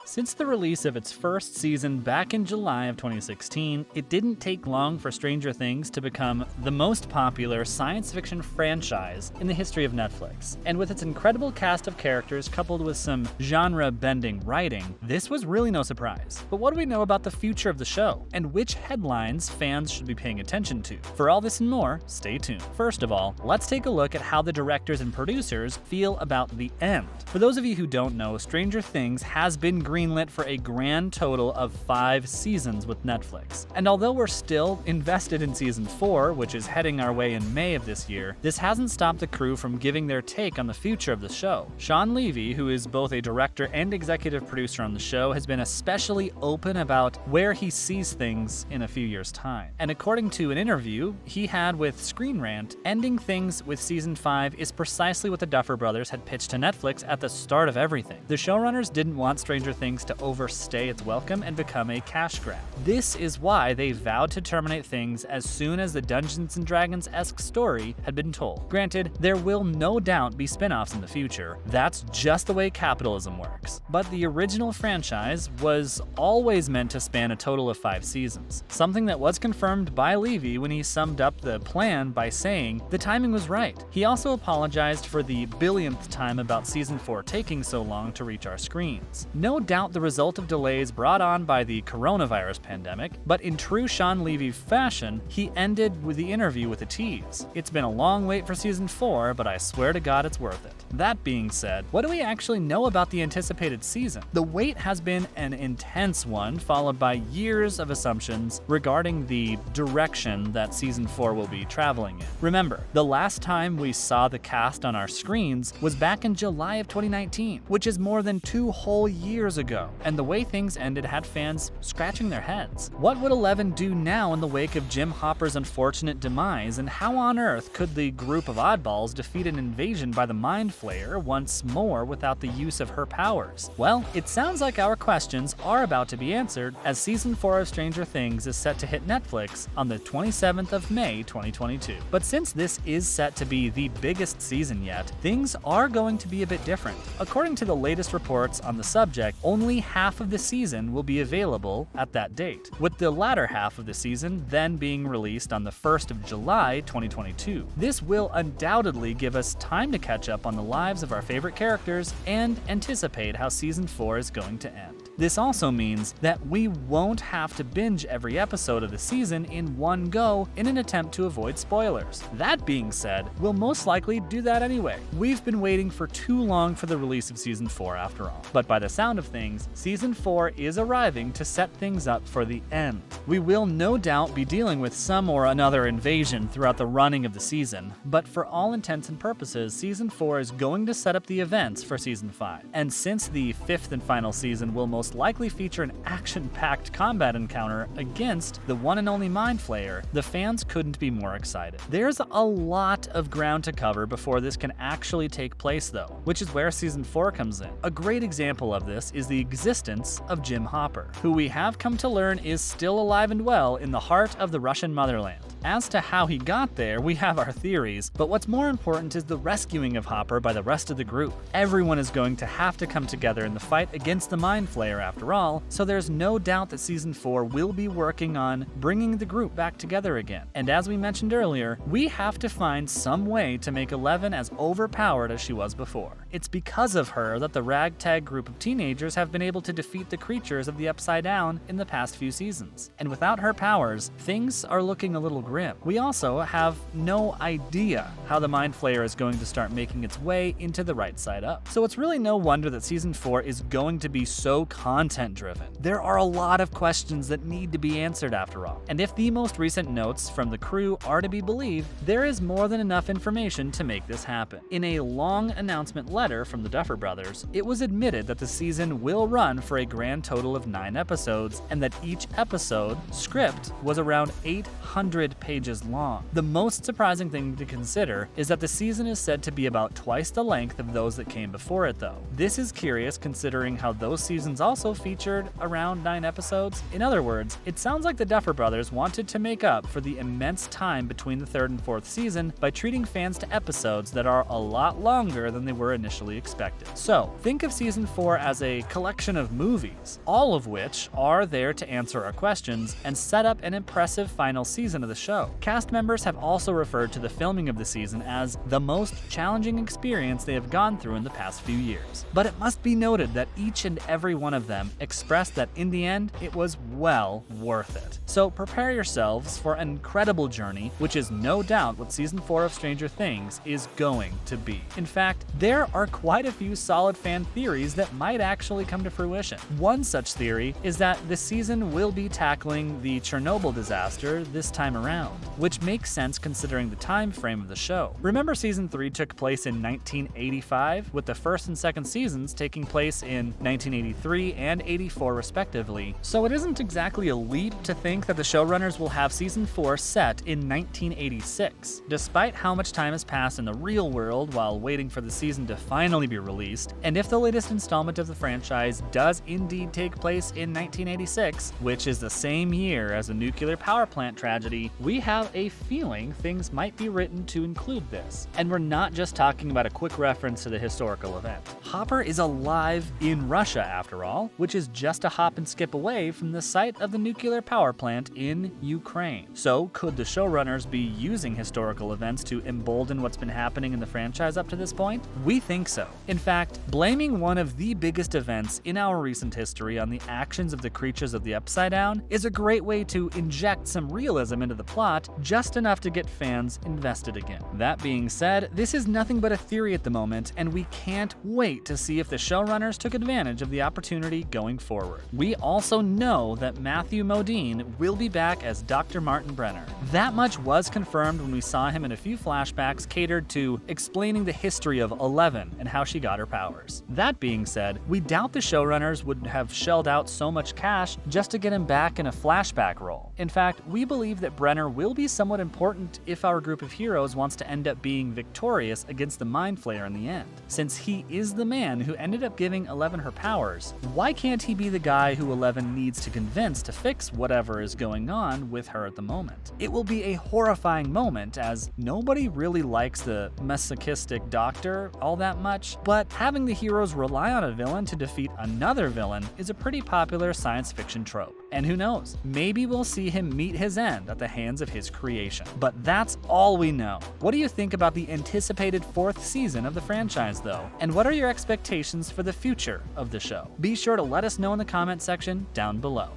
Since the release of its first season back in July of 2016, it didn't take long for Stranger Things to become the most popular science fiction franchise in the history of Netflix. And with its incredible cast of characters coupled with some genre-bending writing, this was really no surprise. But what do we know about the future of the show? And which headlines fans should be paying attention to? For all this and more, stay tuned. First of all, let's take a look at how the directors and producers feel about the end. For those of you who don't know, Stranger Things has been greenlit for a grand total of 5 seasons with Netflix. And although we're still invested in season 4, which is heading our way in May of this year, this hasn't stopped the crew from giving their take on the future of the show. Sean Levy, who is both a director and executive producer on the show, has been especially open about where he sees things in a few years' time. And according to an interview he had with Screen Rant, ending things with season 5 is precisely what the Duffer Brothers had pitched to Netflix at the start of everything. The showrunners didn't want Stranger Things to overstay its welcome and become a cash grab. This is why they vowed to terminate things as soon as the Dungeons & Dragons-esque story had been told. Granted, there will no doubt be spin-offs in the future. That's just the way capitalism works. But the original franchise was always meant to span a total of 5 seasons, something that was confirmed by Levy when he summed up the plan by saying the timing was right. He also apologized for the billionth time about season 4 taking so long to reach our screens. No doubt the result of delays brought on by the coronavirus pandemic, but in true Sean Levy fashion, he ended with the interview with a tease. It's been a long wait for season 4, but I swear to God it's worth it. That being said, what do we actually know about the anticipated season? The wait has been an intense one, followed by years of assumptions regarding the direction that season 4 will be traveling in. Remember, the last time we saw the cast on our screens was back in July of 2019, which is more than 2 whole years ago, and the way things ended had fans scratching their heads. What would 11 do now in the wake of Jim Hopper's unfortunate demise, and how on earth could the group of oddballs defeat an invasion by the Mind Flayer once more without the use of her powers? Well, it sounds like our questions are about to be answered, as season 4 of Stranger Things is set to hit Netflix on the 27th of May 2022. But since this is set to be the biggest season yet, things are going to be a bit different. According to the latest reports on the subject, only half of the season will be available at that date, with the latter half of the season then being released on the 1st of July 2022. This will undoubtedly give us time to catch up on the lives of our favorite characters and anticipate how season 4 is going to end. This also means that we won't have to binge every episode of the season in one go in an attempt to avoid spoilers. That being said, we'll most likely do that anyway. We've been waiting for too long for the release of season 4 after all. But by the sound of things, season 4 is arriving to set things up for the end. We will no doubt be dealing with some or another invasion throughout the running of the season, but for all intents and purposes, season 4 is going to set up the events for season 5. And since the 5th and final season will most likely feature an action-packed combat encounter against the one and only Mind Flayer, the fans couldn't be more excited. There's a lot of ground to cover before this can actually take place though, which is where season 4 comes in. A great example of this is the existence of Jim Hopper, who we have come to learn is still alive and well in the heart of the Russian motherland. As to how he got there, we have our theories, but what's more important is the rescuing of Hopper by the rest of the group. Everyone is going to have to come together in the fight against the Mind Flayer after all, so there's no doubt that season 4 will be working on bringing the group back together again. And as we mentioned earlier, we have to find some way to make 11 as overpowered as she was before. It's because of her that the ragtag group of teenagers have been able to defeat the creatures of the Upside Down in the past few seasons. And without her powers, things are looking a little grim. We also have no idea how the Mind Flayer is going to start making its way into the right side up. So it's really no wonder that season 4 is going to be so content driven. There are a lot of questions that need to be answered after all. And if the most recent notes from the crew are to be believed, there is more than enough information to make this happen. In a long announcement letter from the Duffer Brothers, it was admitted that the season will run for a grand total of 9 episodes, and that each episode script was around 800 pages long. The most surprising thing to consider is that the season is said to be about twice the length of those that came before it though. This is curious considering how those seasons also featured around 9 episodes. In other words, it sounds like the Duffer Brothers wanted to make up for the immense time between the 3rd and 4th season by treating fans to episodes that are a lot longer than they were initially expected. So, think of season 4 as a collection of movies, all of which are there to answer our questions and set up an impressive final season of the show. Cast members have also referred to the filming of the season as the most challenging experience they have gone through in the past few years. But it must be noted that each and every one of them expressed that in the end, it was well worth it. So prepare yourselves for an incredible journey, which is no doubt what Season 4 of Stranger Things is going to be. In fact, there are quite a few solid fan theories that might actually come to fruition. One such theory is that the season will be tackling the Chernobyl disaster this time around, which makes sense considering the time frame of the show. Remember, Season 3 took place in 1985, with the first and second seasons taking place in 1983 and 84 respectively, so it isn't exactly a leap to think that the showrunners will have Season 4 set in 1986. Despite how much time has passed in the real world while waiting for the season to finally be released, and if the latest installment of the franchise does indeed take place in 1986, which is the same year as the nuclear power plant tragedy, we have a feeling things might be written to include this. And we're not just talking about a quick reference to the historical event. Hopper is alive in Russia, after all, which is just a hop and skip away from the site of the nuclear power plant in Ukraine. So could the showrunners be using historical events to embolden what's been happening in the franchise up to this point? We think so. In fact, blaming one of the biggest events in our recent history on the actions of the creatures of the Upside Down is a great way to inject some realism into the plot, just enough to get fans invested again. That being said, this is nothing but a theory at the moment, and we can't wait to see if the showrunners took advantage of the opportunity going forward. We also know that Matthew Modine will be back as Dr. Martin Brenner. That much was confirmed when we saw him in a few flashbacks catered to explaining the history of Eleven and how she got her powers. That being said, we doubt the showrunners would have shelled out so much cash just to get him back in a flashback role. In fact, we believe that Brenner will be somewhat important if our group of heroes wants to end up being victorious against the Mind Flayer in the end. Since he is the man who ended up giving Eleven her powers, why can't he be the guy who Eleven needs to convince to fix whatever is going on with her at the moment? It will be a horrifying moment, as nobody really likes the masochistic doctor all that much, but having the heroes rely on a villain to defeat another villain is a pretty popular science fiction trope. And who knows, maybe we'll see him meet his end at the hands of his creation. But that's all we know. What do you think about the anticipated 4th season of the franchise though? And what are your expectations for the future of the show? Be sure to let us know in the comment section down below.